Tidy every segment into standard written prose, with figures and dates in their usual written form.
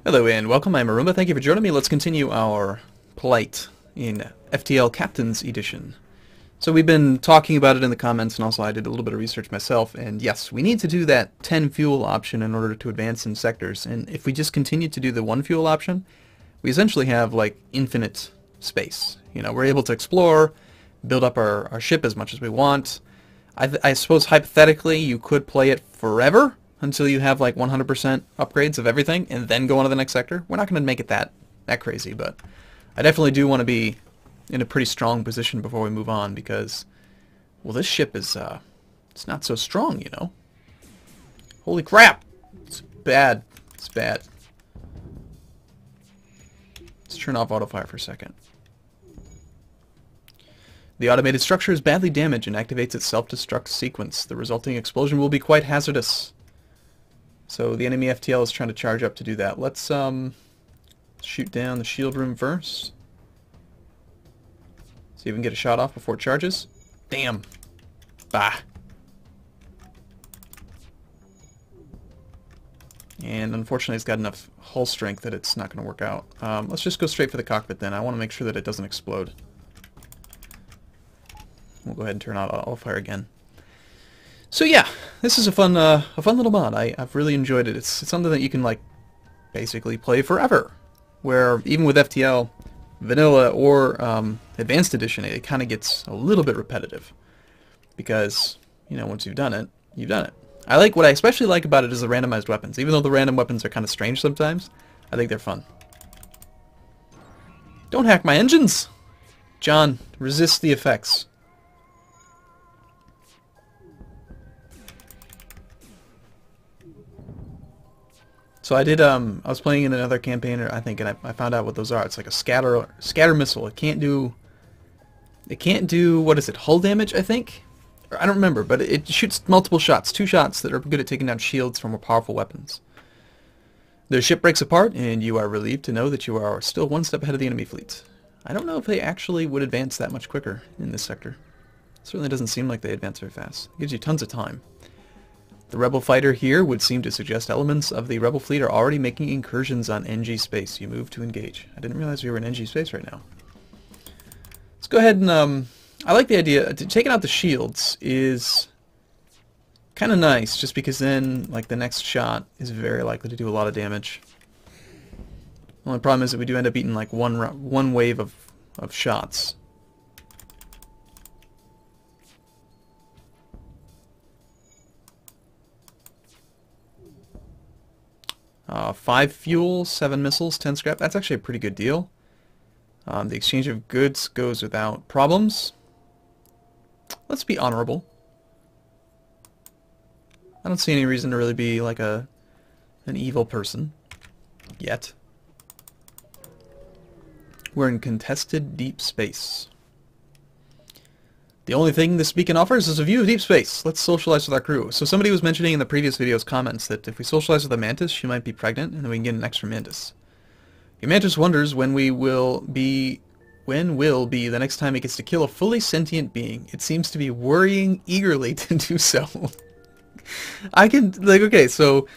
Hello and welcome, I'm Arumba. Thank you for joining me. Let's continue our plight in FTL Captain's Edition. So we've been talking about it in the comments, and also I did a little bit of research myself, and yes, we need to do that 10 fuel option in order to advance in sectors, and if we just continue to do the 1 fuel option, we essentially have like infinite space. You know, we're able to explore, build up our ship as much as we want. I suppose hypothetically you could play it forever, until you have like 100% upgrades of everything, and then go on to the next sector. We're not going to make it that crazy, but I definitely do want to be in a pretty strong position before we move on, because, well, this ship is, it's not so strong, you know. Holy crap! It's bad. It's bad. Let's turn off autofire for a second. The automated structure is badly damaged and activates its self-destruct sequence. The resulting explosion will be quite hazardous. So the enemy FTL is trying to charge up to do that. Let's shoot down the shield room first. See if we can get a shot off before it charges. Damn. Bah. And unfortunately it's got enough hull strength that it's not going to work out. Let's just go straight for the cockpit then. I want to make sure that it doesn't explode. We'll go ahead and turn out autofire again. So yeah, this is a fun little mod. I've really enjoyed it. It's something that you can like basically play forever. Where even with FTL, vanilla or advanced edition, it kind of gets a little bit repetitive, because you know, once you've done it, you've done it. What I especially like about it is the randomized weapons. Even though the random weapons are kind of strange sometimes, I think they're fun. Don't hack my engines, John. Resist the effects. So I did, I was playing in another campaign, I think, and I found out what those are. It's like a scatter missile. It can't do, what is it, hull damage, I think? Or I don't remember, but it shoots multiple shots, 2 shots that are good at taking down shields from more powerful weapons. The ship breaks apart, and you are relieved to know that you are still 1 step ahead of the enemy fleet. I don't know if they actually would advance that much quicker in this sector. It certainly doesn't seem like they advance very fast. It gives you tons of time. The rebel fighter here would seem to suggest elements of the rebel fleet are already making incursions on NG space. You move to engage. I didn't realize we were in NG space right now. Let's go ahead and, I like the idea. Taking out the shields is kind of nice, just because then, like, the next shot is very likely to do a lot of damage. The only problem is that we do end up eating, like, one wave of shots. 5 fuel, 7 missiles, 10 scrap. That's actually a pretty good deal. The exchange of goods goes without problems. Let's be honorable. I don't see any reason to really be like an evil person yet. We're in contested deep space. The only thing this beacon offers is a view of deep space. Let's socialize with our crew. So somebody was mentioning in the previous video's comments that if we socialize with a mantis, she might be pregnant, and then we can get an extra mantis. Your mantis wonders when will be the next time it gets to kill a fully sentient being. It seems to be worrying eagerly to do so. Okay, so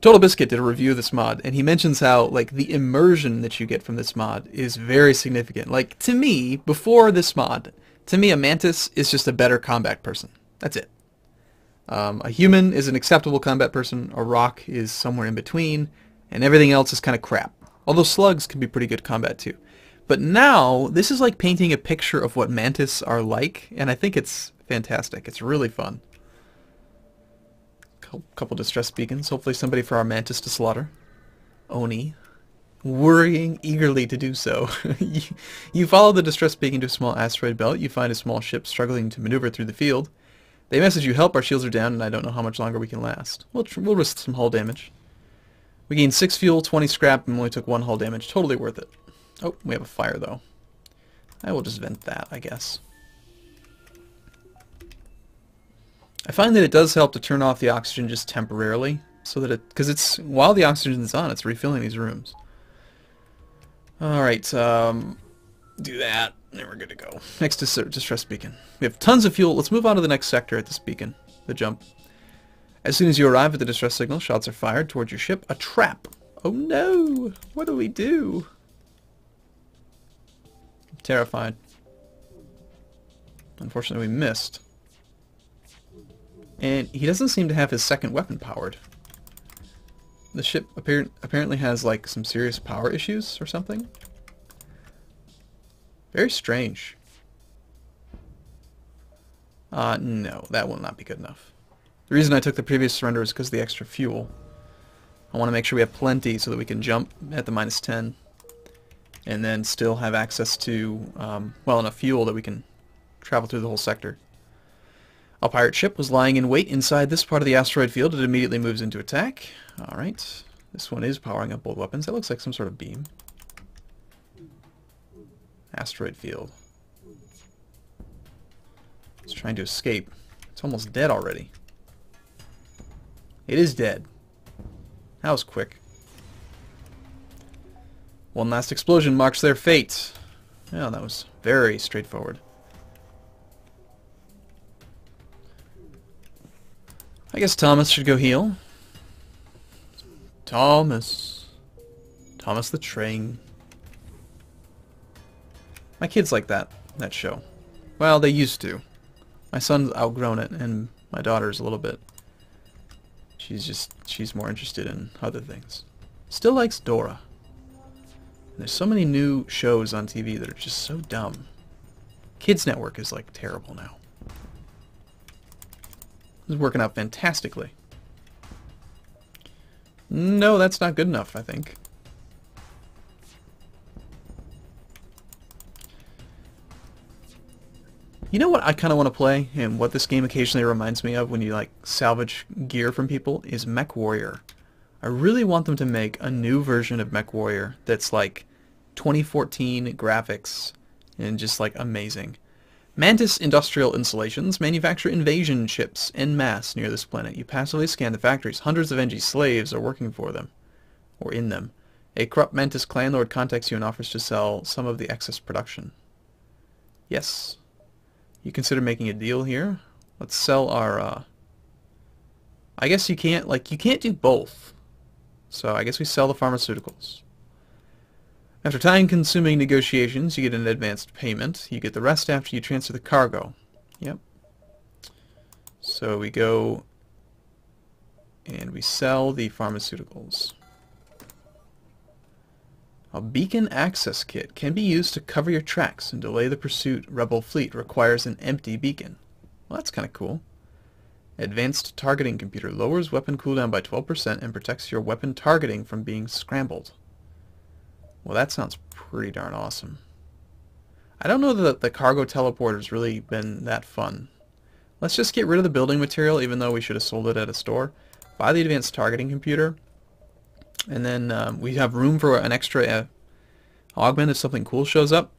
Total Biscuit did a review of this mod, and he mentions how, like, the immersion that you get from this mod is very significant. Like, to me, before this mod, to me, a mantis is just a better combat person. That's it. A human is an acceptable combat person, a rock is somewhere in between, and everything else is kind of crap. Although slugs can be pretty good combat too. But now, this is like painting a picture of what mantis are like, and I think it's fantastic. It's really fun. Couple distress beacons, hopefully somebody for our mantis to slaughter. Oni. Worrying eagerly to do so. You follow the distress beacon to a small asteroid belt. You find a small ship struggling to maneuver through the field. They message you, help, our shields are down, and I don't know how much longer we can last. We'll risk some hull damage. We gained 6 fuel, 20 scrap, and only took 1 hull damage. Totally worth it. Oh, we have a fire, though. I will just vent that, I guess. I find that it does help to turn off the oxygen just temporarily, so that because while the oxygen is on, it's refilling these rooms. Alright, do that, and we're good to go. Next distress beacon. We have tons of fuel. Let's move on to the next sector at this beacon, the jump. As soon as you arrive at the distress signal, shots are fired towards your ship. A trap. Oh no! What do we do? I'm terrified. Unfortunately, we missed. And he doesn't seem to have his second weapon powered. The ship apparently has like some serious power issues or something. Very strange. No, that will not be good enough. The reason I took the previous surrender is because of the extra fuel. I want to make sure we have plenty so that we can jump at the -10 and then still have access to, well, enough fuel that we can travel through the whole sector. A pirate ship was lying in wait inside this part of the asteroid field. It immediately moves into attack. Alright. This one is powering up both weapons. That looks like some sort of beam. Asteroid field. It's trying to escape. It's almost dead already. It is dead. That was quick. One last explosion marks their fate. Yeah, that was very straightforward. I guess Thomas should go heal. Thomas. Thomas the Train. My kids like that show. Well, they used to. My son's outgrown it, and my daughter's a little bit. She's more interested in other things. Still likes Dora. And there's so many new shows on TV that are just so dumb. Kids Network is like terrible now. This is working out fantastically. No, that's not good enough, I think. You know what I kind of want to play, and what this game occasionally reminds me of when you like salvage gear from people, is Mech Warrior. I really want them to make a new version of Mech Warrior that's like 2014 graphics and just like amazing. Mantis Industrial Installations manufacture invasion ships en masse near this planet. You passively scan the factories. Hundreds of NG slaves are working for them, or in them. A corrupt Mantis clan lord contacts you and offers to sell some of the excess production. Yes. You consider making a deal here? Let's sell our, I guess you can't do both. So I guess we sell the pharmaceuticals. After time-consuming negotiations, you get an advanced payment. You get the rest after you transfer the cargo. Yep. So we go and we sell the pharmaceuticals. A beacon access kit can be used to cover your tracks and delay the pursuit. Rebel fleet requires an empty beacon. Well, that's kind of cool. Advanced targeting computer lowers weapon cooldown by 12% and protects your weapon targeting from being scrambled. Well, that sounds pretty darn awesome. I don't know that the cargo teleporter's really been that fun. Let's just get rid of the building material, even though we should have sold it at a store. Buy the advanced targeting computer. And then we have room for an extra augment if something cool shows up.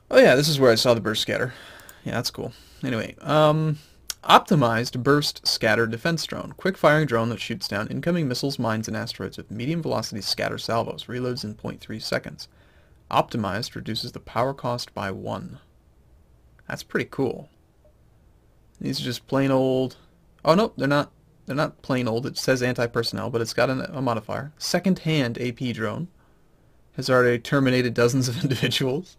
Oh yeah, this is where I saw the burst scatter. Yeah, that's cool. Anyway, optimized burst scatter defense drone. Quick firing drone that shoots down incoming missiles, mines, and asteroids with medium velocity scatter salvos. Reloads in 0.3 seconds. Optimized reduces the power cost by 1. That's pretty cool. These are just plain old... Oh no, they're not. They're not plain old. It says anti-personnel, but it's got a modifier. Second-hand AP drone. Has already terminated dozens of individuals.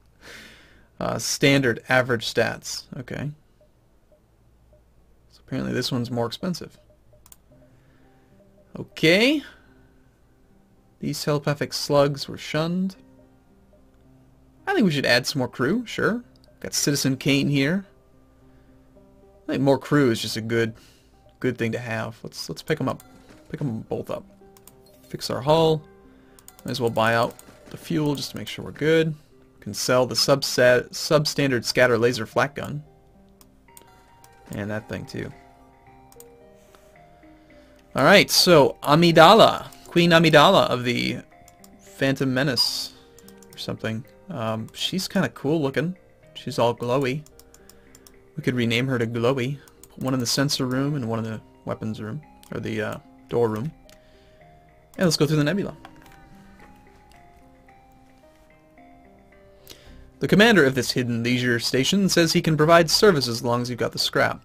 Standard average stats. Okay. So apparently this one's more expensive. Okay. These telepathic slugs were shunned. I think we should add some more crew. Sure. Got Citizen Kane here. I think more crew is just a good thing to have. Let's pick them up. Pick them both up. Fix our hull. Might as well buy out the fuel just to make sure we're good. Can sell the substandard scatter laser flak gun. And that thing too. Alright, so Amidala. Queen Amidala of the Phantom Menace or something. She's kind of cool looking. She's all glowy. We could rename her to Glowy. Put one in the sensor room and one in the weapons room. Or the door room. And let's go through the nebula. The commander of this hidden leisure station says he can provide services as long as you've got the scrap.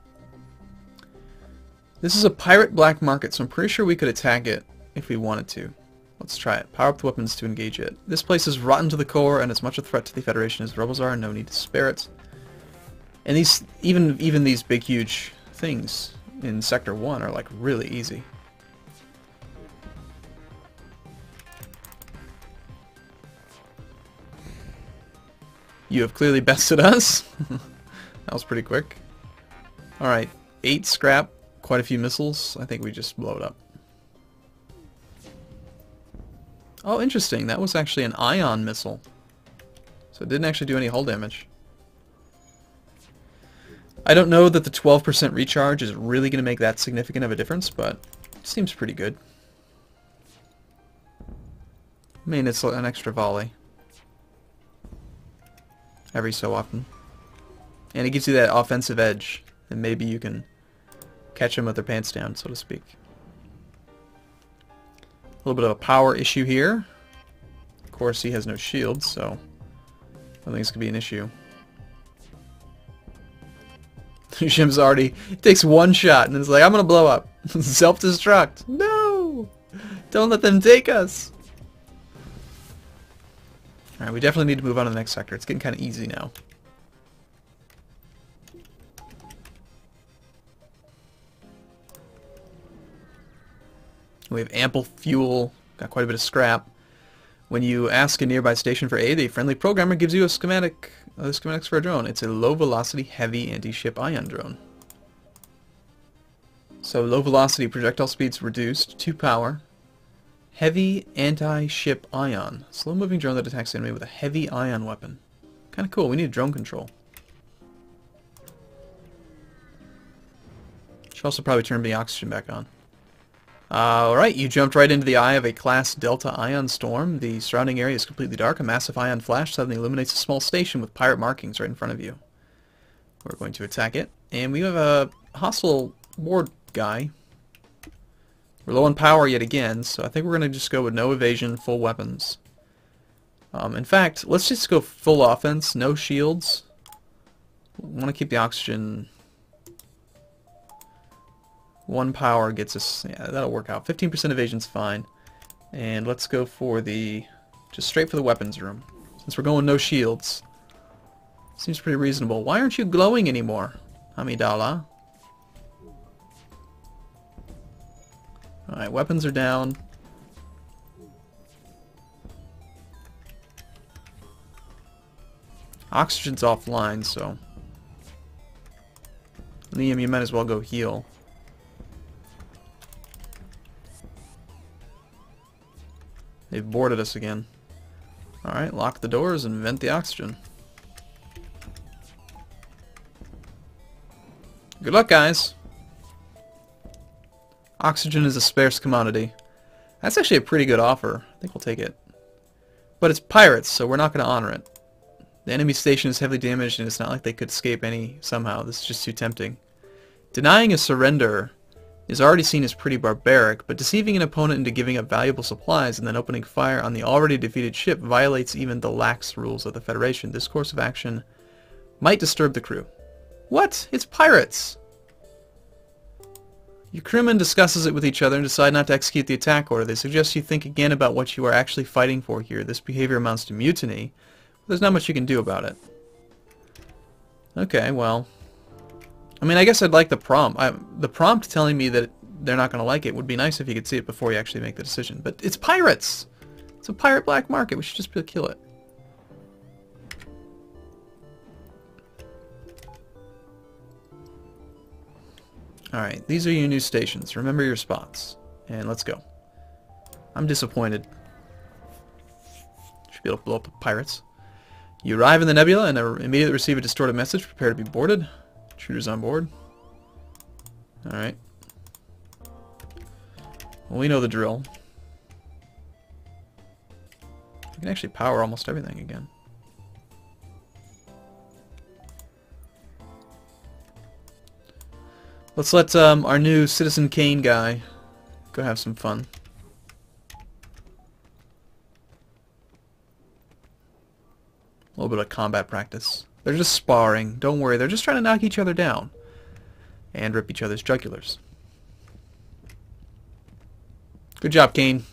This is a pirate black market, so I'm pretty sure we could attack it if we wanted to. Let's try it. Power up the weapons to engage it. This place is rotten to the core and as much a threat to the Federation as the rebels are. No need to spare it. And these, even these big, huge things in Sector 1 are like really easy. You have clearly bested us. That was pretty quick. Alright, 8 scrap, quite a few missiles. I think we just blow it up. Oh, interesting. That was actually an ion missile. So it didn't actually do any hull damage. I don't know that the 12% recharge is really going to make that significant of a difference, but it seems pretty good. I mean, it's an extra volley. Every so often. And it gives you that offensive edge. And maybe you can catch them with their pants down, so to speak. A little bit of a power issue here. Of course, he has no shield, so I think this could be an issue. Shim's already takes one shot and it's like, I'm gonna blow up. Self-destruct. No! Don't let them take us. Alright, we definitely need to move on to the next sector. It's getting kind of easy now. We have ample fuel, got quite a bit of scrap. When you ask a nearby station for aid, a friendly programmer gives you a schematics for a drone. It's a low-velocity, heavy anti-ship ion drone. So low-velocity projectile speeds reduced, 2 power. Heavy anti-ship ion. Slow-moving drone that attacks the enemy with a heavy ion weapon. Kind of cool. We need drone control. Should also probably turn the oxygen back on. Alright, you jumped right into the eye of a Class Delta ion storm. The surrounding area is completely dark. A massive ion flash suddenly illuminates a small station with pirate markings right in front of you. We're going to attack it. And we have a hostile ward guy. We're low on power yet again, so I think we're going to just go with no evasion, full weapons. In fact, let's just go full offense, no shields. We want to keep the oxygen. 1 power gets us, yeah, that'll work out. 15% evasion's fine. And let's go for just straight for the weapons room. Since we're going no shields. Seems pretty reasonable. Why aren't you glowing anymore, Amidala? Alright, weapons are down. Oxygen's offline, so Liam, you might as well go heal. They've boarded us again. Alright, lock the doors and vent the oxygen. Good luck, guys! Oxygen is a scarce commodity. That's actually a pretty good offer. I think we'll take it. But it's pirates, so we're not going to honor it. The enemy station is heavily damaged, and it's not like they could escape somehow. This is just too tempting. Denying a surrender is already seen as pretty barbaric, but deceiving an opponent into giving up valuable supplies and then opening fire on the already defeated ship violates even the lax rules of the Federation. This course of action might disturb the crew. What? It's pirates! Your crewmen discusses it with each other and decide not to execute the attack order. They suggest you think again about what you are actually fighting for here. This behavior amounts to mutiny, but there's not much you can do about it. Okay, well, I mean, I guess I'd like the prompt. The prompt telling me that they're not going to like it would be nice if you could see it before you actually make the decision. But it's pirates! It's a pirate black market. We should just kill it. Alright, these are your new stations. Remember your spots. And let's go. I'm disappointed. Should be able to blow up the pirates. You arrive in the nebula and immediately receive a distorted message. Prepare to be boarded. Intruders on board. Alright. Well, we know the drill. We can actually power almost everything again. Let's let our new Citizen Kane guy go have some fun. A little bit of combat practice. They're just sparring. Don't worry, they're just trying to knock each other down. And rip each other's jugulars. Good job, Kane.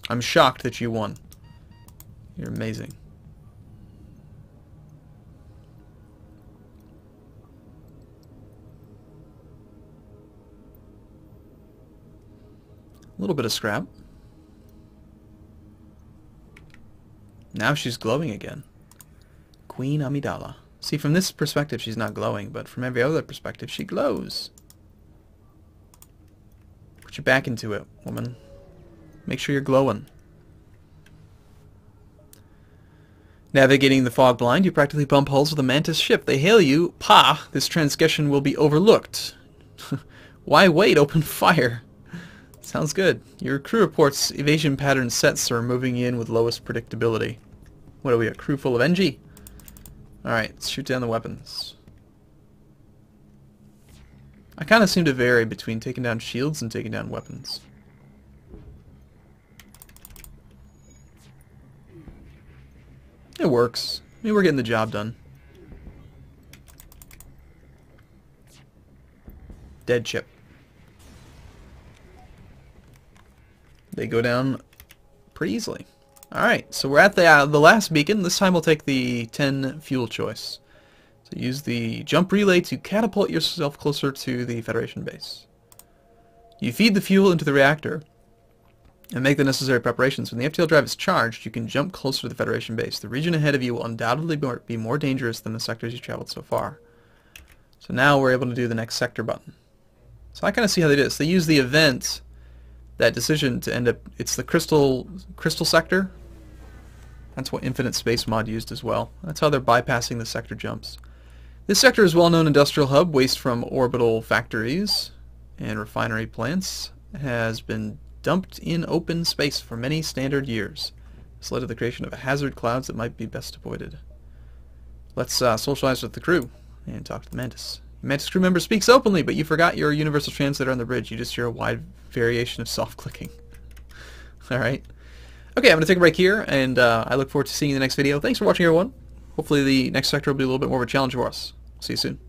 I'm shocked that you won. You're amazing. A little bit of scrap. Now she's glowing again. Queen Amidala. See, from this perspective she's not glowing, but from every other perspective she glows. Put your back into it, woman. Make sure you're glowing. Navigating the fog blind, you practically bump hulls with a Mantis ship. They hail you. Pa! This transgression will be overlooked. Why wait? Open fire. Sounds good. Your crew reports evasion pattern sets are moving in with lowest predictability. What are we, a crew full of NG? Alright, let's shoot down the weapons. I kind of seem to vary between taking down shields and taking down weapons. It works. I mean, we're getting the job done. Dead chip. They go down pretty easily. Alright, so we're at the last beacon. This time we'll take the 10 fuel choice. So use the jump relay to catapult yourself closer to the Federation base. You feed the fuel into the reactor and make the necessary preparations. When the FTL drive is charged, you can jump closer to the Federation base. The region ahead of you will undoubtedly be more dangerous than the sectors you've traveled so far. So now we're able to do the next sector button. So I kind of see how they do this. They use the event, that decision, to end up, it's the crystal sector. That's what Infinite Space Mod used as well. That's how they're bypassing the sector jumps. This sector is a well-known industrial hub. Waste from orbital factories and refinery plants has been dumped in open space for many standard years. This led to the creation of a hazard clouds that might be best avoided. Let's socialize with the crew and talk to the Mantis. The Mantis crew member speaks openly, but you forgot your universal translator on the bridge. You just hear a wide variation of soft clicking. Alright. Okay, I'm going to take a break here, and I look forward to seeing you in the next video. Thanks for watching, everyone. Hopefully the next sector will be a little bit more of a challenge for us. See you soon.